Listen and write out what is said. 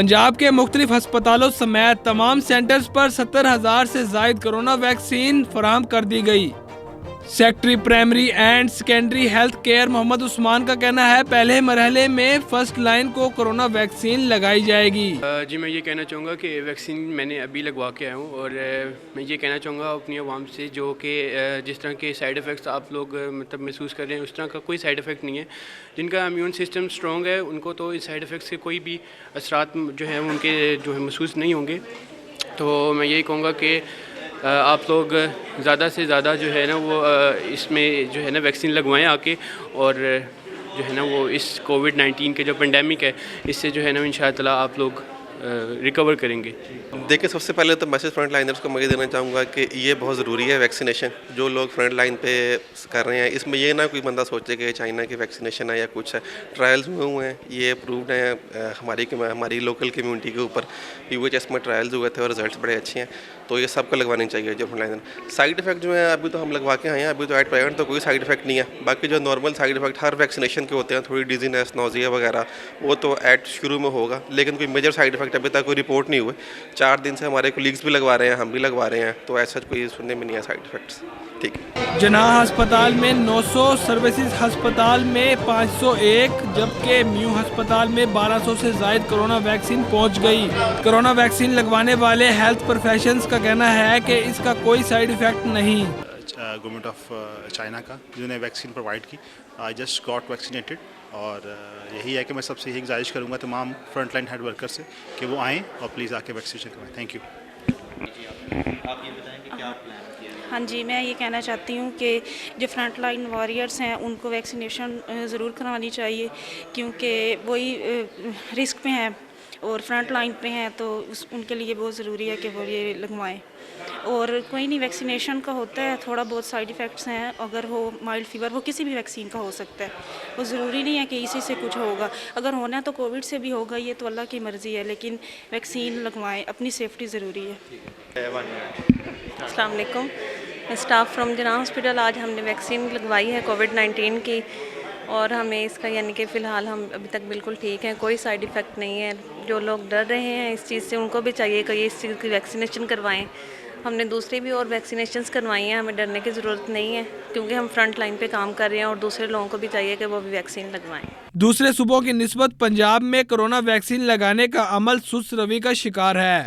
पंजाब के मुख्तलिफ हस्पतालों समेत तमाम सेंटर्स पर 70,000 से जायद कोरोना वैक्सीन फराहम कर दी गई। Secretary primary and secondary health care Mohammad Usman का कहना है पहले मरहले में फर्स्ट लाइन को कोरोना वैक्सीन लगाई जाएगी। जी मैं ये कहना चाहूँगा कि वैक्सीन मैंने अभी लगवा के आया हूँ और मैं ये कहना चाहूँगा अपनी आवाम से जो कि जिस तरह के साइड इफ़ेक्ट्स आप लोग मतलब महसूस कर रहे हैं उस तरह का कोई साइड इफ़ेक्ट नहीं है। जिनका इम्यून सिस्टम स्ट्रॉन्ग है उनको तो इस साइड इफ़ेक्ट्स के कोई भी असरात जो है उनके जो है महसूस नहीं होंगे। तो मैं यही कहूँगा कि आप लोग ज़्यादा से ज़्यादा जो है ना वो इसमें जो है ना वैक्सीन लगवाएं आके और जो है ना वो इस कोविड-19 के जो पेंडेमिक है इससे जो है ना इंशाअल्लाह आप लोग रिकवर करेंगे। देखिए सबसे पहले तो मैसेज फ्रंट लाइनर्स को मैं ये देना चाहूँगा कि ये बहुत ज़रूरी है वैक्सीनेशन जो लोग फ्रंट लाइन पे कर रहे हैं। इसमें ये ना कोई बंदा सोचे कि चाइना की वैक्सीनेशन है या कुछ है। ट्रायल्स हुए हैं, ये अप्रूव्ड हैं हमारी लोकल कम्युनिटी के ऊपर UHS में ट्रायल्स हुए थे और रिजल्ट्स बड़े अच्छे हैं। तो ये सबको लगवाने चाहिए जो फ्रंट लाइनर। साइड इफेक्ट जो है अभी तो हम लगवा के आए हैं, अभी तो एट प्रेजेंट तो कोई साइड इफेक्ट नहीं है। बाकी जो नॉर्मल साइड इफेक्ट हर वैक्सीनेशन के होते हैं, थोड़ी डिजीनेस नोजिया वगैरह, वो तो एट शुरू में होगा, लेकिन कोई मेजर साइड इफेक्ट अभी तक कोई रिपोर्ट नहीं हुए। 4 दिन से हमारे कोलीग्स भी लगवा रहे हैं, हम भी लगवा रहे हैं, तो ऐसा कोई सुनने में नहीं है साइड इफेक्ट्स। ठीक है। जनाह अस्पताल में 900, सर्विसेज अस्पताल में 501 जबकि म्यू अस्पताल में 1200 से जायद कोरोना वैक्सीन पहुंच गई। कोरोना वैक्सीन लगवाने वाले हेल्थ प्रोफेशनल्स का कहना है कि इसका कोई साइड इफेक्ट नहीं। गवर्नमेंट ऑफ चाइना का जिन्होंने वैक्सीन प्रोवाइड की, आई जस्ट गॉट वैक्सीनेटेड और यही है कि मैं सबसे यही गुजारिश करूँगा तमाम फ्रंट लाइन हेल्थ वर्कर से कि वो आएँ और प्लीज़ आके वैक्सीनेशन करवाएं। Thank you. आप ये बताएं कि क्या प्लान किया है? हाँ जी, मैं ये कहना चाहती हूँ कि जो फ्रंट लाइन वॉरियर्स हैं उनको वैक्सीनेशन ज़रूर करवानी चाहिए क्योंकि वही रिस्क पे हैं और फ्रंट लाइन पे हैं, तो उनके लिए बहुत ज़रूरी है कि वो ये लगवाएं। और कोई नहीं, वैक्सीनेशन का होता है, थोड़ा बहुत साइड इफ़ेक्ट्स हैं, अगर हो माइल्ड फीवर वो किसी भी वैक्सीन का हो सकता है, वो ज़रूरी नहीं है कि इसी से कुछ होगा। अगर होना है तो कोविड से भी होगा, ये तो अल्लाह की मर्ज़ी है, लेकिन वैक्सीन लगवाएं, अपनी सेफ्टी ज़रूरी है। अस्सलाम वालेकुम, स्टाफ फ्रॉम जनाह हॉस्पिटल। आज हमने वैक्सीन लगवाई है कोविड-19 की और हमें इसका यानी कि फ़िलहाल हम अभी तक बिल्कुल ठीक हैं, कोई साइड इफ़ेक्ट नहीं है। जो लोग डर रहे हैं इस चीज़ से उनको भी चाहिए कि ये इस चीज़ की वैक्सीनेशन करवाएं। हमने दूसरी भी और वैक्सीनेशंस करवाई हैं, हमें डरने की ज़रूरत नहीं है क्योंकि हम फ्रंट लाइन पे काम कर रहे हैं और दूसरे लोगों को भी चाहिए कि वो भी वैक्सीन लगवाएं। दूसरे सूबों की निस्बत पंजाब में कोरोना वैक्सीन लगाने का अमल सुस्त रवि का शिकार है।